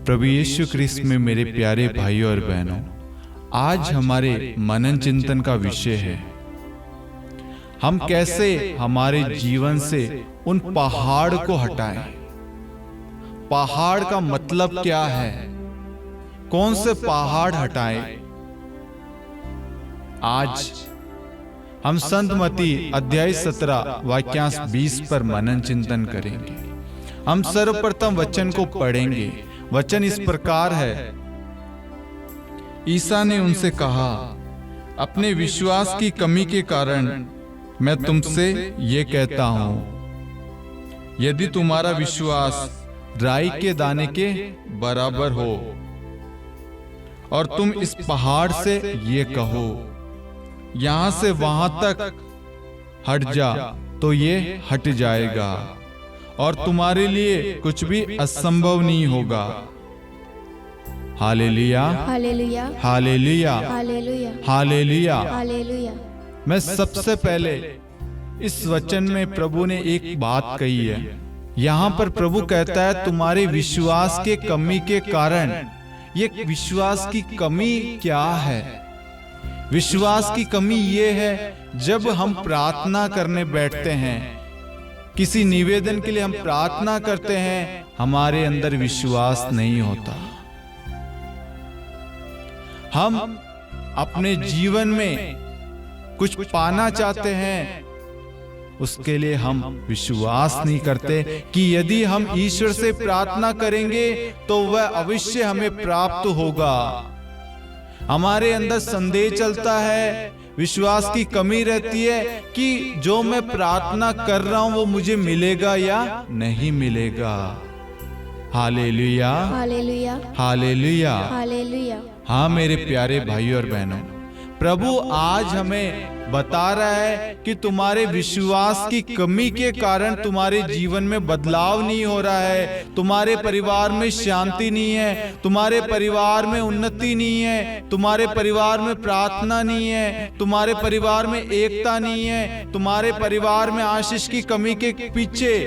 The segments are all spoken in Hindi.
प्रभु यीशु ख्रिस्त में मेरे प्यारे भाइयों और बहनों, आज हमारे मनन चिंतन का विषय है हम कैसे हमारे जीवन से उन पहाड़ को हटाएं। पहाड़ का मतलब क्या है? कौन से पहाड़ हटाएं? आज हम संत मत्ती अध्याय 17 वाक्यांश 20 पर मनन चिंतन करेंगे। हम सर्वप्रथम वचन को पढ़ेंगे। वचन इस प्रकार है। ईसा ने उनसे कहा, अपने विश्वास की कमी के कारण मैं तुमसे ये कहता हूं, यदि तुम्हारा विश्वास राई के दाने के बराबर हो और तुम इस पहाड़ से ये कहो, यहां से वहां तक हट जा, तो ये हट जाएगा और तुम्हारे लिए कुछ भी असंभव नहीं होगा। Hallelujah, hallelujah, hallelujah, hallelujah, hallelujah. Hallelujah. मैं सबसे पहले इस वचन में प्रभु ने एक बात कही है। यहाँ पर प्रभु कहता है तुम्हारे विश्वास के कमी के कारण। ये विश्वास की कमी क्या है? विश्वास की कमी ये है जब हम प्रार्थना करने बैठते हैं, किसी निवेदन के लिए हम प्रार्थना करते हैं, हमारे अंदर विश्वास नहीं होता। हम अपने जीवन में कुछ पाना चाहते हैं, उसके लिए हम विश्वास नहीं करते कि यदि हम ईश्वर से प्रार्थना करेंगे तो वह अवश्य हमें प्राप्त होगा। हमारे अंदर संदेह चलता है, विश्वास की कमी रहती है कि जो मैं प्रार्थना कर रहा हूं वो मुझे मिलेगा या नहीं मिलेगा। Hallelujah, hallelujah, hallelujah, hallelujah. हाँ मेरे प्यारे भाइयों और बहनों, प्रभु आज हमें बता रहा है कि तुम्हारे विश्वास की कमी के कारण तुम्हारे जीवन में बदलाव नहीं हो रहा है, तुम्हारे परिवार में शांति नहीं है, तुम्हारे परिवार में उन्नति नहीं है, तुम्हारे परिवार में प्रार्थना नहीं है, तुम्हारे परिवार में एकता नहीं है, तुम्हारे परिवार में आशीष की कमी के पीछे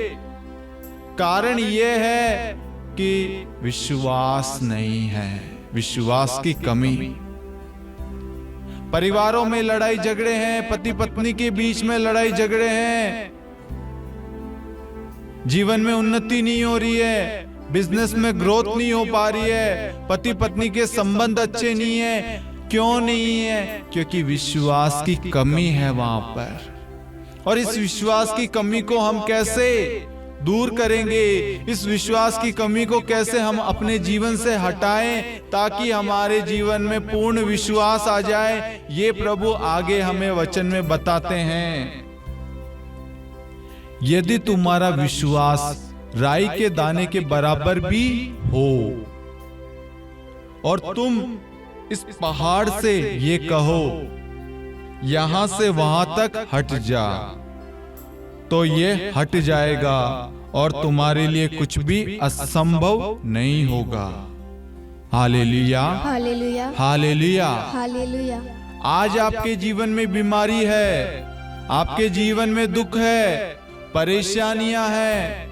कारण यह है कि विश्वास नहीं है, विश्वास की कमी। परिवारों में लड़ाई झगड़े हैं, पति पत्नी के बीच में लड़ाई झगड़े हैं, जीवन में उन्नति नहीं हो रही है, बिजनेस में ग्रोथ नहीं हो पा रही है, पति पत्नी के संबंध अच्छे नहीं है। क्यों नहीं है? क्योंकि विश्वास की कमी है वहां पर। और इस विश्वास की कमी को हम कैसे दूर करेंगे? इस विश्वास की कमी को कैसे हम अपने जीवन से हटाएं ताकि हमारे जीवन में पूर्ण विश्वास आ जाए? ये प्रभु आगे हमें वचन में बताते हैं। यदि तुम्हारा विश्वास राई के दाने के बराबर भी हो और तुम इस पहाड़ से ये कहो, यहां से वहां तक हट जा, तो ये हट जाएगा और तुम्हारे लिए कुछ भी असंभव नहीं होगा। Hallelujah, hallelujah, hallelujah. हालेलुया। आज आपके जीवन में बीमारी है, आपके जीवन में दुख है, परेशानियां हैं,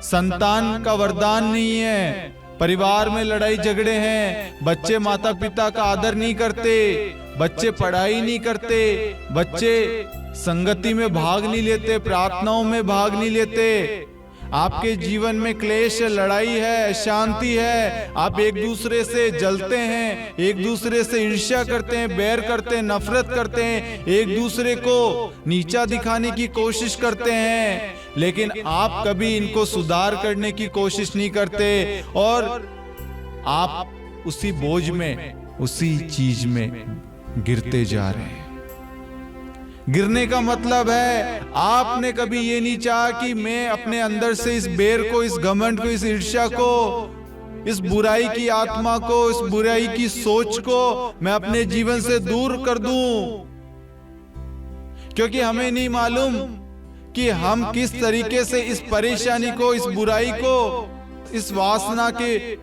संतान का वरदान नहीं है, परिवार में लड़ाई झगड़े हैं, बच्चे माता पिता का आदर नहीं करते, बच्चे पढ़ाई नहीं करते, बच्चे संगति में भाग नहीं लेते, प्रार्थनाओं में भाग नहीं लेते। आपके जीवन में क्लेश है, लड़ाई है, शांति है, आप एक दूसरे से जलते हैं, एक दूसरे से ईर्ष्या करते हैं, बैर करते हैं, नफरत करते हैं, एक दूसरे को नीचा दिखाने की कोशिश करते हैं, लेकिन आप कभी इनको सुधार करने की कोशिश नहीं करते और आप उसी बोझ में, उसी चीज में गिरते जा रहे हैं। गिरने का मतलब है आपने कभी ये नहीं चाहा कि मैं अपने अंदर से इस बैर को, इस घमंड को, इस ईर्ष्या को, इस बुराई की आत्मा को, इस बुराई की सोच को मैं अपने जीवन से दूर कर दूं। क्योंकि हमें नहीं मालूम कि हम किस तरीके से इस परेशानी को, इस बुराई को, इस वासना के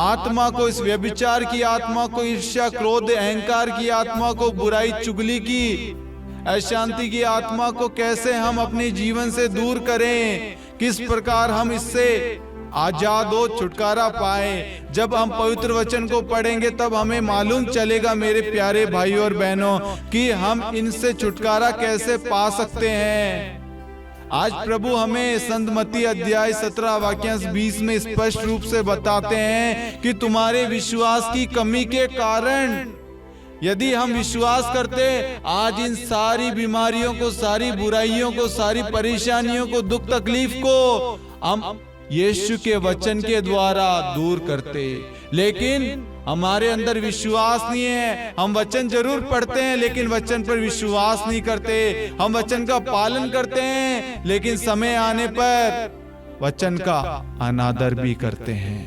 आत्मा को, इस व्यभिचार की आत्मा को, ईर्ष्या, क्रोध, अहंकार की आत्मा को, बुराई, चुगली की, अशांति की आत्मा को कैसे हम अपने जीवन से दूर करें, किस प्रकार हम इससे आजाद हो, छुटकारा पाए। जब हम पवित्र वचन को पढ़ेंगे तब हमें मालूम चलेगा मेरे प्यारे भाइयों और बहनों कि हम इनसे छुटकारा कैसे पा सकते हैं। आज प्रभु हमें संत मत्ती अध्याय 17 वाक्यांश 20 में स्पष्ट रूप से बताते हैं कि तुम्हारे विश्वास की कमी के कारण, यदि हम विश्वास करते, आज इन सारी बीमारियों को, सारी बुराइयों को, सारी परेशानियों को, दुख तकलीफ को हम यीशु के वचन के द्वारा दूर करते। लेकिन हमारे अंदर विश्वास नहीं है। हम वचन जरूर पढ़ते हैं लेकिन वचन पर विश्वास नहीं करते। हम वचन का पालन करते हैं लेकिन समय आने पर वचन का अनादर भी करते हैं।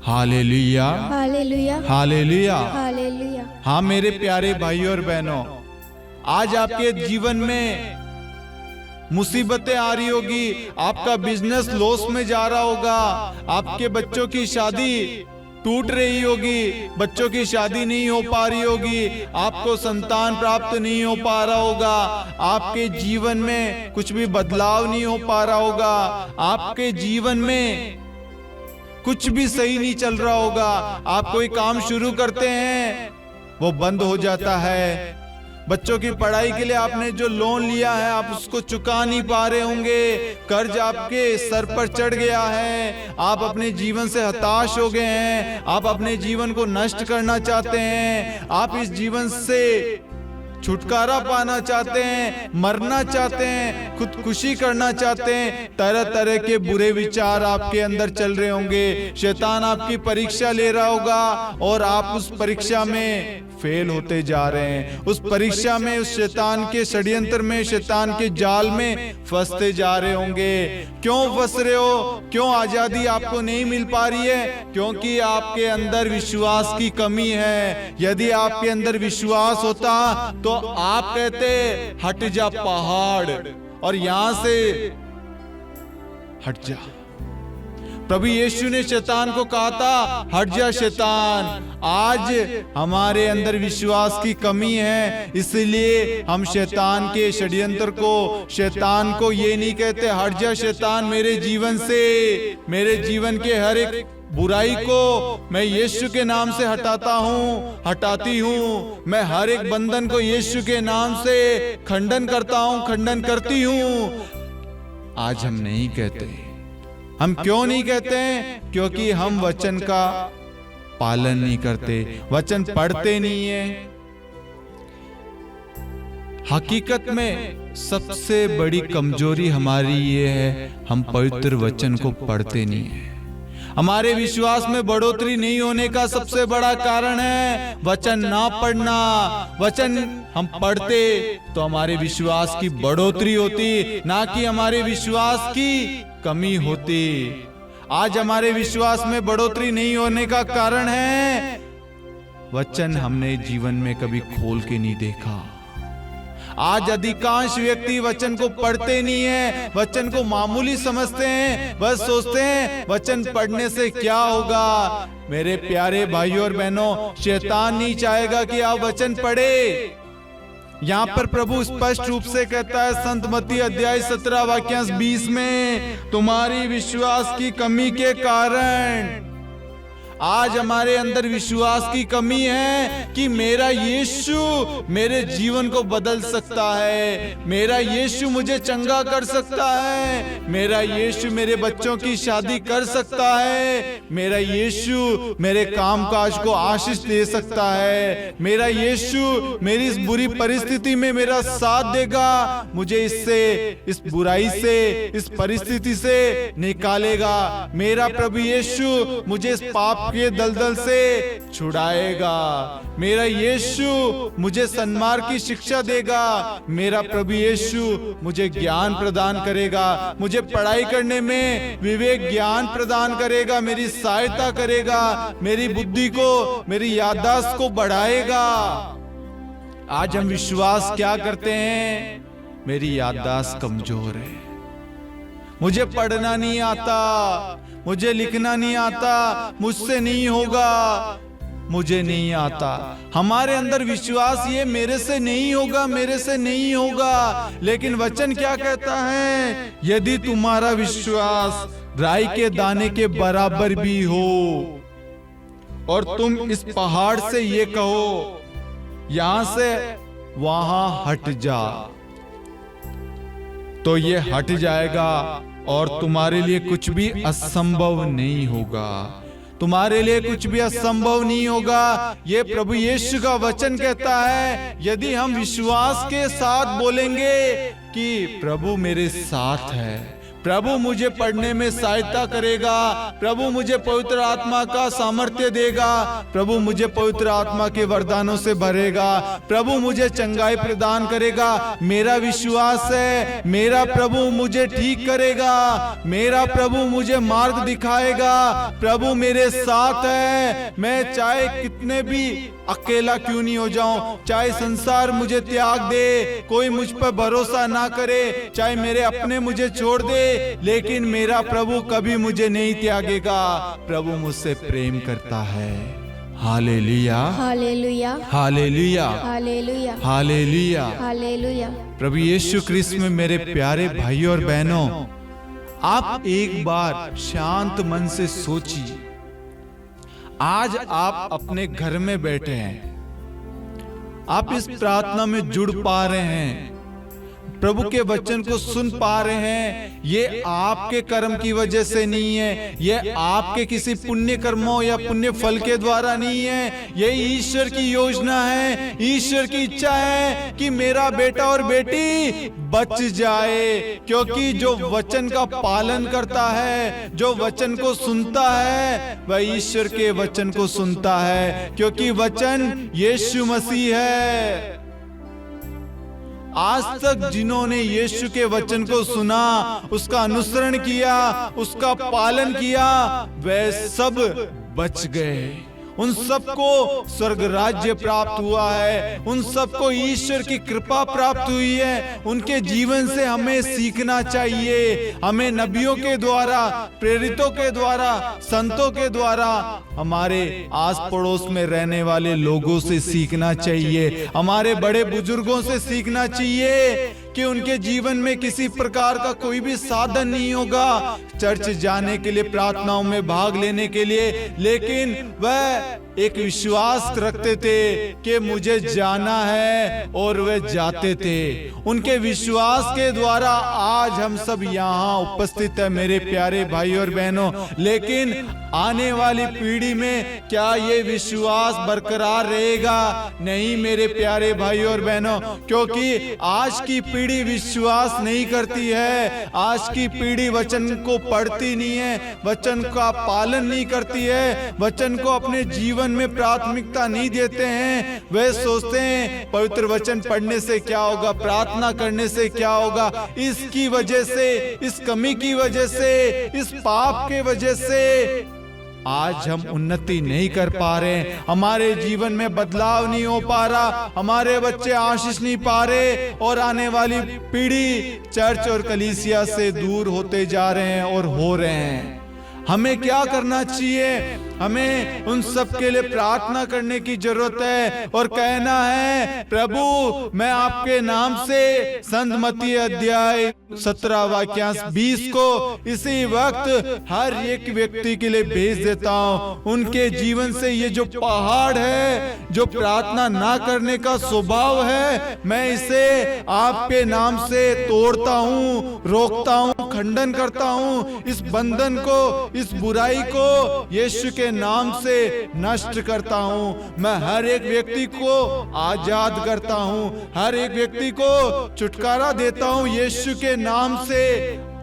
Hallelujah, hallelujah, hallelujah, hallelujah. हाँ मेरे प्यारे भाइयों और बहनों, आज आपके जीवन में मुसीबतें आ रही होगी, आपका बिजनेस लॉस में जा रहा होगा, आपके बच्चों की शादी टूट रही होगी, बच्चों की शादी नहीं हो पा रही होगी, आपको संतान प्राप्त नहीं हो पा रहा होगा, आपके जीवन में कुछ भी बदलाव नहीं हो पा रहा होगा, आपके जीवन में कुछ भी सही नहीं चल रहा होगा। आप कोई काम शुरू करते हैं वो बंद हो जाता है। बच्चों की पढ़ाई के लिए आपने जो लोन लिया है आप उसको चुका नहीं पा रहे होंगे, कर्ज आपके सर पर चढ़ गया है, आप अपने जीवन से हताश हो गए हैं, आप अपने जीवन को नष्ट करना चाहते हैं, आप इस जीवन से छुटकारा पाना चाहते हैं, मरना चाहते हैं, खुदकुशी करना चाहते हैं। तरह तरह के बुरे विचार आपके अंदर चल रहे होंगे। शैतान आपकी परीक्षा ले रहा होगा और आप उस परीक्षा में फेल होते जा रहे हैं। उस परीक्षा में, उस शैतान के षड्यंत्र में, शैतान के जाल में फंसते जा रहे होंगे। क्यों फंस रहे हो? क्यों आजादी आपको नहीं मिल पा रही है? क्योंकि आपके अंदर विश्वास की कमी है। यदि आपके अंदर विश्वास होता तो आप कहते हट जा पहाड़ और यहां से हट जा। प्रभु यीशु ने शैतान को कहा था हट जा शैतान। आज हमारे अंदर विश्वास की कमी है, इसलिए हम शैतान के षड्यंत्र को, शैतान को ये नहीं कहते हट जा शैतान मेरे जीवन से, मेरे जीवन के हर एक बुराई को मैं यीशु के नाम से हटाता हूँ, हटाती हूँ। मैं हर एक बंधन को यीशु के नाम से खंडन करता हूँ, खंडन करती हूँ। आज हम नहीं कहते। हम क्यों नहीं कहते हैं? क्योंकि हम वचन का पालन नहीं करते, वचन पढ़ते नहीं है। हकीकत में सबसे बड़ी कमजोरी हमारी ये है, हम पवित्र वचन को पढ़ते नहीं है। हमारे विश्वास में बढ़ोतरी नहीं होने का सबसे बड़ा कारण है वचन ना पढ़ना। वचन हम पढ़ते तो हमारे विश्वास की बढ़ोतरी होती, ना कि हमारे विश्वास की कमी होती। आज हमारे विश्वास में बढ़ोतरी नहीं होने का कारण है वचन हमने जीवन में कभी खोल के नहीं देखा। आज अधिकांश व्यक्ति वचन को पढ़ते नहीं है, वचन को मामूली समझते हैं, बस सोचते हैं वचन पढ़ने से क्या होगा। मेरे प्यारे भाइयों और बहनों, शैतान नहीं चाहेगा कि आप वचन पढ़े। यहाँ पर प्रभु स्पष्ट रूप से कहता है संत मत्ती अध्याय 17 वाक्यांश 20 में, तुम्हारी विश्वास की कमी के कारण। आज हमारे अंदर विश्वास की कमी है कि मेरा यीशु मेरे जीवन को बदल सकता है, मेरा यीशु मुझे चंगा कर सकता है, मेरा यीशु मेरे बच्चों की शादी कर सकता है, मेरा यीशु मेरे कामकाज को आशीष दे सकता है, मेरा यीशु मेरी इस बुरी परिस्थिति में मेरा साथ देगा, मुझे इससे, इस बुराई से, इस परिस्थिति से निकालेगा। मेरा प्रभु यीशु मुझे इस पाप के दलदल से छुड़ाएगा। मेरा यीशु मुझे सन्मार्ग की शिक्षा देगा। मेरा प्रभु यीशु मुझे ज्ञान प्रदान करेगा, मुझे पढ़ाई करने में विवेक ज्ञान प्रदान करेगा, मेरी सहायता करेगा, मेरी बुद्धि को, मेरी याददाश्त को बढ़ाएगा। आज हम विश्वास क्या करते हैं? मेरी याददाश्त कमजोर है, मुझे पढ़ना नहीं आता, मुझे लिखना नहीं आता, मुझसे नहीं होगा, मुझे नहीं आता। हमारे अंदर विश्वास ये मेरे से नहीं होगा, मेरे से नहीं होगा, लेकिन वचन क्या कहता है? यदि तुम्हारा विश्वास राई के दाने के बराबर भी हो और तुम इस पहाड़ से ये कहो यहां से वहां हट जा, तो ये हट जाएगा और तुम्हारे लिए कुछ भी असंभव नहीं होगा। तुम्हारे लिए कुछ भी असंभव नहीं होगा। ये प्रभु यीशु का वचन कहता है। यदि हम विश्वास के साथ बोलेंगे कि प्रभु मेरे साथ है, प्रभु मुझे पढ़ने में सहायता करेगा, प्रभु मुझे पवित्र आत्मा का सामर्थ्य देगा, प्रभु मुझे पवित्र आत्मा के वरदानों से भरेगा, प्रभु मुझे चंगाई प्रदान करेगा, मेरा विश्वास है मेरा प्रभु मुझे ठीक करेगा, मेरा प्रभु मुझे मार्ग दिखाएगा, प्रभु मेरे साथ है। मैं चाहे कितने भी अकेला क्यों नहीं हो जाऊं, चाहे संसार मुझे त्याग दे, कोई मुझ पर भरोसा ना करे, चाहे मेरे अपने मुझे छोड़ दे, लेकिन मेरा प्रभु कभी मुझे नहीं त्यागेगा। प्रभु मुझसे प्रेम करता है। Hallelujah, hallelujah, hallelujah, hallelujah, hallelujah. Hallelujah. प्रभु यीशु क्रिस्त में मेरे प्यारे भाइयों और बहनों, आप एक बार शांत मन से सोचिए। आज आप अपने घर में बैठे हैं, आप इस प्रार्थना में जुड़ पा रहे हैं, प्रभु के वचन को सुन पा रहे हैं। ये आपके कर्म की वजह से नहीं है, ये आपके किसी पुण्य कर्मों या पुण्य फल के द्वारा नहीं है। ये ईश्वर की योजना है, ईश्वर की इच्छा है कि मेरा बेटा और बेटी बच जाए, क्योंकि जो वचन का पालन करता है, जो वचन को सुनता है, वह ईश्वर के वचन को सुनता है, क्योंकि वचन यीशु मसीह है। आज तक जिन्होंने यीशु के वचन को सुना, उसका अनुसरण किया, उसका पालन किया, वे सब बच गए। उन सबको स्वर्ग राज्य प्राप्त हुआ है, उन सबको ईश्वर की कृपा प्राप्त हुई है। उनके जीवन से हमें सीखना चाहिए। हमें नबियों के द्वारा, प्रेरितों के द्वारा, संतों के द्वारा, हमारे आस पड़ोस में रहने वाले लोगों से सीखना चाहिए, हमारे बड़े बुजुर्गों से सीखना चाहिए कि उनके जीवन में किसी प्रकार का कोई भी साधन नहीं होगा चर्च जाने के लिए, प्रार्थनाओं में भाग लेने के लिए, लेकिन वह एक विश्वास रखते थे कि मुझे जाना है, और वे जाते थे। उनके विश्वास के द्वारा आज हम सब यहाँ उपस्थित है मेरे प्यारे भाई और बहनों। लेकिन आने वाली पीढ़ी में क्या ये विश्वास बरकरार रहेगा? नहीं मेरे प्यारे भाई और बहनों, क्योंकि आज की पीढ़ी विश्वास नहीं करती है। आज की पीढ़ी वचन को पढ़ती नहीं है, वचन का पालन नहीं करती है, वचन को अपने जीवन में प्राथमिकता नहीं देते हैं। वे सोचते हैं पवित्र वचन पढ़ने से क्या होगा, प्रार्थना करने से क्या होगा। इसकी वजह से, इस कमी की वजह से, इस पाप के वजह से आज हम उन्नति नहीं कर पा रहे, हमारे जीवन में बदलाव नहीं हो पा रहा, हमारे बच्चे आशीष नहीं पा रहे, और आने वाली पीढ़ी चर्च और कलीसिया से दूर होते जा रहे हैं और हो रहे हैं। हमें क्या करना चाहिए? हमें उन सब के लिए प्रार्थना करने की जरूरत है और कहना है, प्रभु मैं आपके नाम से संत मत्ती अध्याय 17 वाक्यांश 20 को इसी वक्त हर एक व्यक्ति के लिए भेज देता हूँ। उनके जीवन से ये जो पहाड़ है, जो प्रार्थना ना करने का स्वभाव है, मैं इसे आपके नाम से तोड़ता हूँ, रोकता हूँ, खंडन करता हूँ। इस बंधन को, इस बुराई को यीशु के नाम से नष्ट करता हूँ। मैं हर एक व्यक्ति को आजाद करता हूँ, हर एक व्यक्ति को छुटकारा देता हूँ यीशु के नाम से।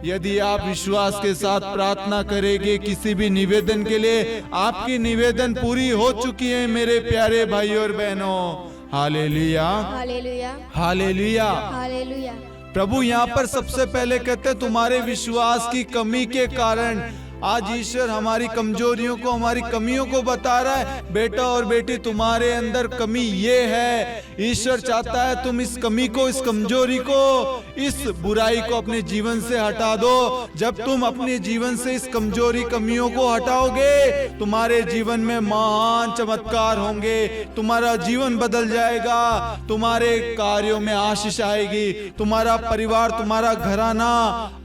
यदि आप विश्वास के साथ प्रार्थना करेंगे किसी भी निवेदन के लिए, आपकी निवेदन पूरी हो चुकी है मेरे प्यारे भाई और बहनों। Hallelujah, hallelujah, hallelujah, hallelujah. प्रभु यहाँ पर सबसे पहले कहते हैं तुम्हारे विश्वास की कमी के कारण आज ईश्वर हमारी कमजोरियों को, हमारी कमियों को बता रहा है, बेटा और बेटी तुम्हारे अंदर कमी ये है। ईश्वर चाहता है तुम इस कमी को, इस कमजोरी को, इस बुराई को अपने जीवन से हटा दो। जब तुम अपने जीवन से इस कमजोरी, कमियों को हटाओगे, तुम्हारे जीवन में महान चमत्कार होंगे, तुम्हारा जीवन बदल जाएगा, तुम्हारे कार्यों में आशीष आएगी, तुम्हारा परिवार, तुम्हारा घराना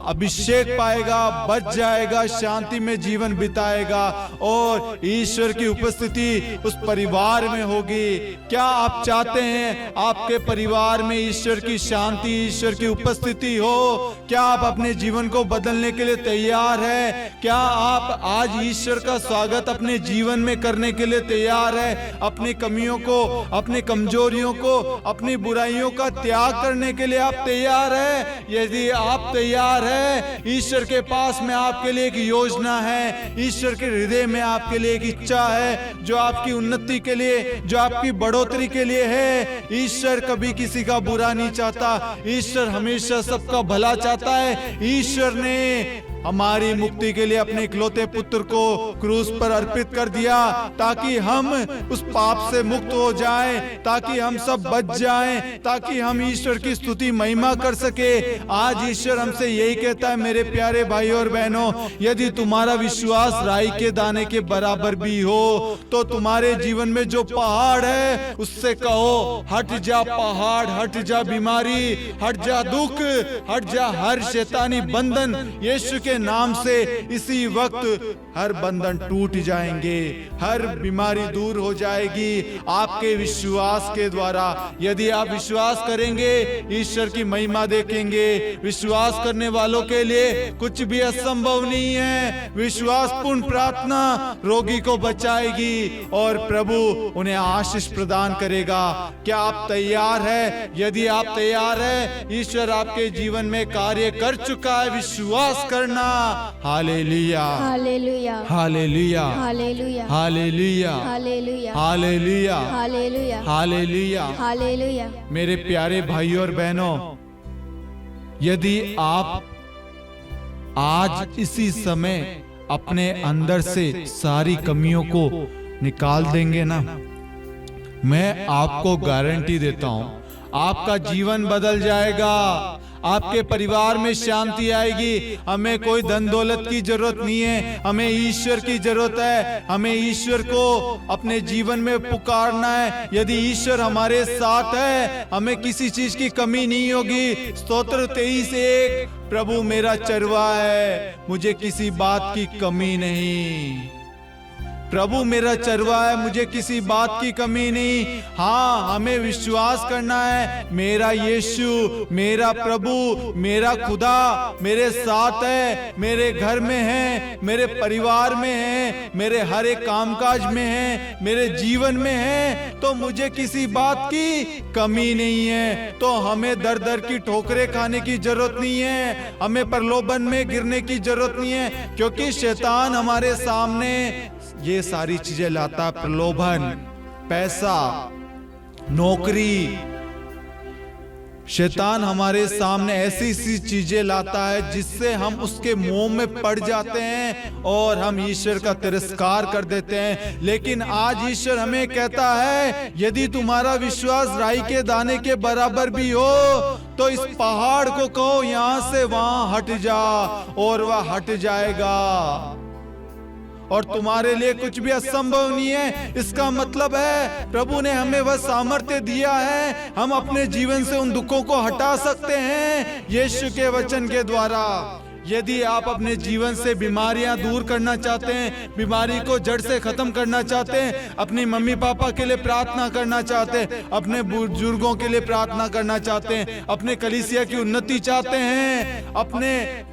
अभिषेक पाएगा, बच जाएगा, शांति में जीवन बिताएगा और ईश्वर की उपस्थिति उस परिवार में होगी। क्या आप चाहते हैं आपके परिवार में ईश्वर की शांति, ईश्वर की उपस्थिति हो? क्या आप अपने जीवन को बदलने के लिए तैयार हैं? क्या आप आज ईश्वर का स्वागत अपने जीवन में करने के लिए तैयार है? अपनी कमियों को, अपनी कमजोरियों को, अपनी बुराइयों का त्याग करने के लिए आप तैयार है? यदि आप तैयार है, ईश्वर के पास में आपके लिए एक योजना है, ईश्वर के हृदय में आपके लिए एक इच्छा है जो आपकी उन्नति के लिए, जो आपकी बढ़ोतरी के लिए है। ईश्वर कभी किसी का बुरा नहीं चाहता, ईश्वर हमेशा सबका भला चाहता है। ईश्वर ने हमारी मुक्ति के लिए अपने इकलौते पुत्र को क्रूस पर अर्पित कर दिया ताकि हम उस पाप से मुक्त हो जाएं, ताकि हम सब बच जाएं, ताकि हम ईश्वर की स्तुति महिमा कर सके। आज ईश्वर हमसे यही कहता है, मेरे प्यारे भाई और बहनों, यदि तुम्हारा विश्वास राई के दाने के बराबर भी हो तो तुम्हारे जीवन में जो पहाड़ है उससे कहो, हट जा पहाड़, हट जा बीमारी, हट जा दुख, हट जा हर शैतानी बंधन। यीशु के नाम से इसी वक्त हर बंधन टूट जाएंगे, हर बीमारी दूर हो जाएगी आपके विश्वास के द्वारा। यदि आप विश्वास करेंगे, ईश्वर की महिमा देखेंगे। विश्वास करने वालों के लिए कुछ भी असंभव नहीं है। विश्वास पूर्ण प्रार्थना रोगी को बचाएगी और प्रभु उन्हें आशीष प्रदान करेगा। क्या आप तैयार है? यदि आप तैयार है, ईश्वर आपके जीवन में कार्य कर चुका है, विश्वास करना। Hallelujah, hallelujah, hallelujah, hallelujah, hallelujah, hallelujah, hallelujah, hallelujah, hallelujah. Hallelujah. मेरे प्यारे भाइयों और बहनों, यदि आप आज इसी समय अपने अंदर से सारी कमियों को निकाल देंगे ना, मैं आपको गारंटी देता हूं, आपका जीवन बदल जाएगा, आपके परिवार में शांति आएगी। हमें कोई धन दौलत की जरूरत नहीं है, हमें ईश्वर की जरूरत है। हमें ईश्वर को अपने जीवन में पुकारना है। यदि ईश्वर हमारे साथ है, हमें किसी चीज की कमी नहीं होगी। स्तोत्र 23:1, प्रभु मेरा चरवा है, मुझे किसी बात की कमी नहीं। प्रभु मेरा चरवा है, मुझे किसी बात की कमी नहीं। हाँ, हमें विश्वास करना है, मेरा यीशु, मेरा प्रभु, मेरा खुदा मेरे साथ है, मेरे घर में है, मेरे परिवार में है, मेरे हर एक कामकाज में है, मेरे जीवन में है, तो मुझे किसी बात की कमी नहीं है। तो हमें दर दर की ठोकरें खाने की जरूरत नहीं है, हमें प्रलोभन में गिरने की जरूरत नहीं है, क्योंकि शैतान हमारे सामने ये सारी चीजें लाता है। प्रलोभन, पैसा, नौकरी। शैतान हमारे सामने ऐसी सी चीजें लाता है जिससे हम उसके मोह में पड़ जाते हैं और हम ईश्वर का तिरस्कार कर देते हैं। लेकिन आज ईश्वर हमें कहता है, यदि तुम्हारा विश्वास राई के दाने के बराबर भी हो तो इस पहाड़ को कहो यहां से वहां हट जा, और वह हट जाएगा। और तुम्हारे लिए कुछ भी असंभव नहीं है। इसका मतलब है प्रभु ने हमें वह सामर्थ्य दिया है, हम अपने जीवन से उन दुखों को हटा सकते हैं यीशु के वचन के द्वारा। यदि आप अपने जीवन से बीमारियां दूर करना चाहते हैं, बीमारी को जड़ से खत्म करना चाहते हैं, अपनी मम्मी पापा के लिए प्रार्थना करना चाहते हैं, अपने बुजुर्गों के लिए प्रार्थना करना चाहते हैं, अपने कलीसिया की उन्नति चाहते हैं, अपने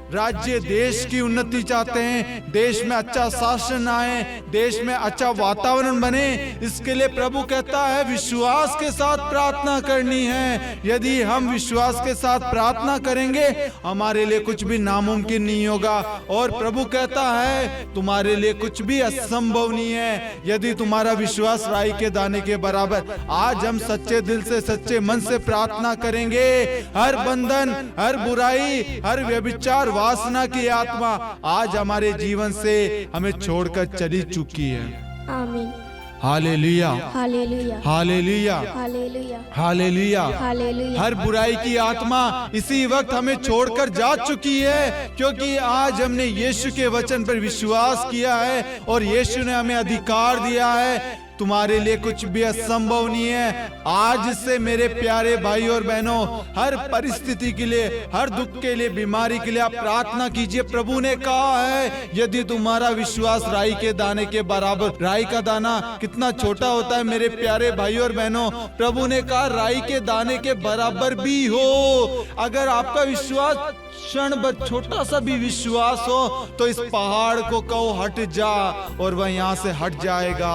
राज्य देश की उन्नति चाहते हैं, देश में अच्छा शासन आए, देश में अच्छा वातावरण बने, इसके लिए प्रभु कहता है विश्वास के साथ प्रार्थना करनी है। यदि हम विश्वास के साथ प्रार्थना करेंगे, हमारे लिए कुछ भी नामुमकिन नहीं होगा। और प्रभु कहता है तुम्हारे लिए कुछ भी असंभव नहीं है यदि तुम्हारा विश्वास राई के दाने के बराबर। आज हम सच्चे दिल से, सच्चे मन से प्रार्थना करेंगे, हर बंधन, हर बुराई, हर व्यभिचार वासना की आत्मा आज हमारे जीवन से हमें छोड़कर चली चुकी है। आमीन। Hallelujah, hallelujah, hallelujah, hallelujah, hallelujah. Hallelujah. हर बुराई की आत्मा इसी वक्त हमें छोड़कर जा चुकी है, क्योंकि आज हमने यीशु के वचन पर विश्वास किया है और यीशु ने हमें अधिकार दिया है। तुम्हारे लिए कुछ भी असंभव नहीं है। आज से मेरे प्यारे भाई और बहनों, हर परिस्थिति के लिए, हर दुख के लिए, बीमारी के लिए आप प्रार्थना कीजिए। प्रभु ने कहा है यदि तुम्हारा विश्वास राई के दाने के बराबर, राई का दाना कितना छोटा होता है मेरे प्यारे भाई और बहनों, प्रभु ने कहा राई के दाने के बराबर भी हो। अगर आपका विश्वास क्षण भर छोटा सा भी विश्वास हो तो इस पहाड़ को कहो हट जा और वह यहाँ से हट जाएगा।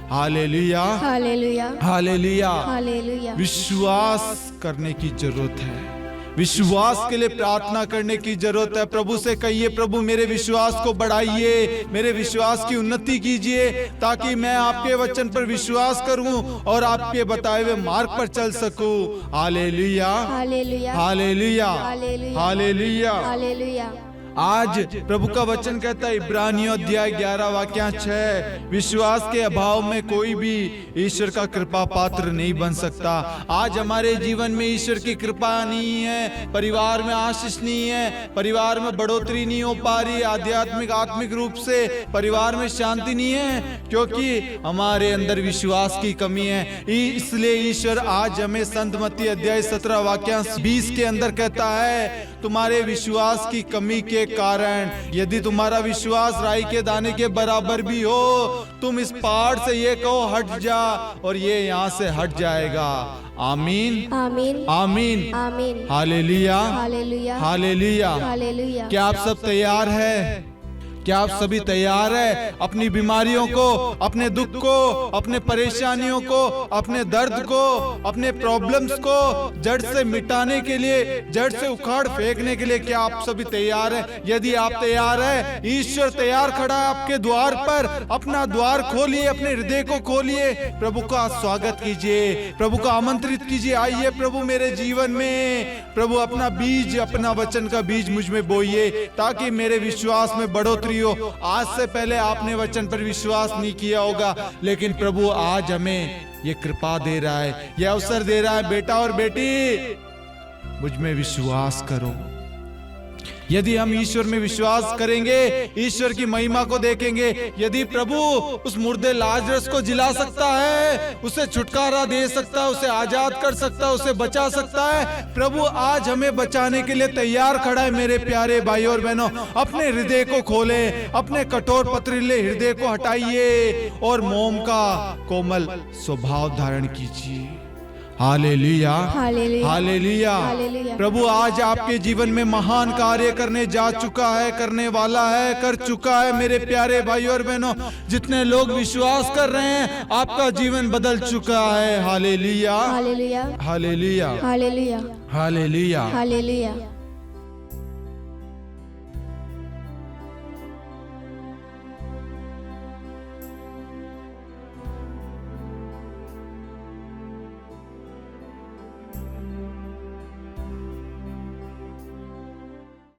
Hallelujah, hallelujah, hallelujah. हालेलुया। विश्वास करने की जरूरत है, विश्वास के लिए प्रार्थना करने की जरूरत है। प्रभु से कहिए प्रभु मेरे विश्वास को बढ़ाइए, मेरे विश्वास की उन्नति कीजिए, ताकि मैं आपके वचन पर विश्वास करूं और आपके बताए हुए मार्ग पर चल सकूं। Hallelujah, hallelujah, hallelujah, hallelujah, hallelujah. Hallelujah. आज प्रभु का वचन कहता है इब्रानियों अध्याय 11 वाक्य 6, विश्वास के अभाव में कोई भी ईश्वर का कृपा पात्र नहीं बन सकता। आज हमारे जीवन में ईश्वर की कृपा नहीं है, परिवार में आशीष नहीं है, परिवार में बढ़ोतरी नहीं हो पा रही, आध्यात्मिक आत्मिक रूप से परिवार में शांति नहीं है, क्योंकि हमारे अंदर विश्वास की कमी है। इसलिए ईश्वर आज हमें संत मत्ती अध्याय 17 वाक्य 20 के अंदर कहता है तुम्हारे विश्वास की कमी के कारण, यदि तुम्हारा विश्वास राई के दाने के बराबर भी हो, तुम इस पहाड़ से ये कहो हट जा और ये यहाँ से हट जाएगा। आमीन, आमीन, आमीन, आमीन। Hallelujah, hallelujah, hallelujah. हालेलुया। क्या आप सब तैयार हैं? क्या आप सभी तैयार हैं अपनी बीमारियों को, अपने दुख को, अपने परेशानियों को, अपने दर्द को, अपने प्रॉब्लम्स को जड़ से मिटाने के लिए, जड़ से उखाड़ फेंकने के लिए? क्या आप सभी तैयार हैं? यदि आप तैयार हैं, ईश्वर तैयार खड़ा है आपके द्वार पर। अपना द्वार खोलिए, अपने हृदय को खोलिए, प्रभु का स्वागत कीजिए, प्रभु को आमंत्रित कीजिए। आइए प्रभु मेरे जीवन में, प्रभु अपना बीज, अपना वचन का बीज मुझ में बोइए, ताकि मेरे विश्वास में बढ़ोतरी हो। आज से पहले आपने वचन पर विश्वास नहीं किया होगा, लेकिन प्रभु आज हमें ये कृपा दे रहा है, ये अवसर दे रहा है, बेटा और बेटी मुझ में विश्वास करो। यदि हम ईश्वर में विश्वास करेंगे, ईश्वर की महिमा को देखेंगे। यदि प्रभु उस मुर्दे लाजरस को जिला सकता है, उसे छुटकारा दे सकता है, उसे आजाद कर सकता है, उसे बचा सकता है, प्रभु आज हमें बचाने के लिए तैयार खड़ा है। मेरे प्यारे भाई और बहनों, अपने हृदय को खोलें, अपने कठोर पथरीले हृदय को हटाइए और मोम का कोमल स्वभाव धारण कीजिए। Hallelujah, hallelujah, hallelujah. हालेलुया। प्रभु आज आपके जीवन में महान कार्य करने जा चुका है, करने वाला है, कर चुका है। मेरे प्यारे भाई और बहनों, जितने लोग विश्वास कर रहे हैं, आपका जीवन बदल चुका है। Hallelujah, hallelujah, hallelujah, hallelujah, hallelujah. Hallelujah.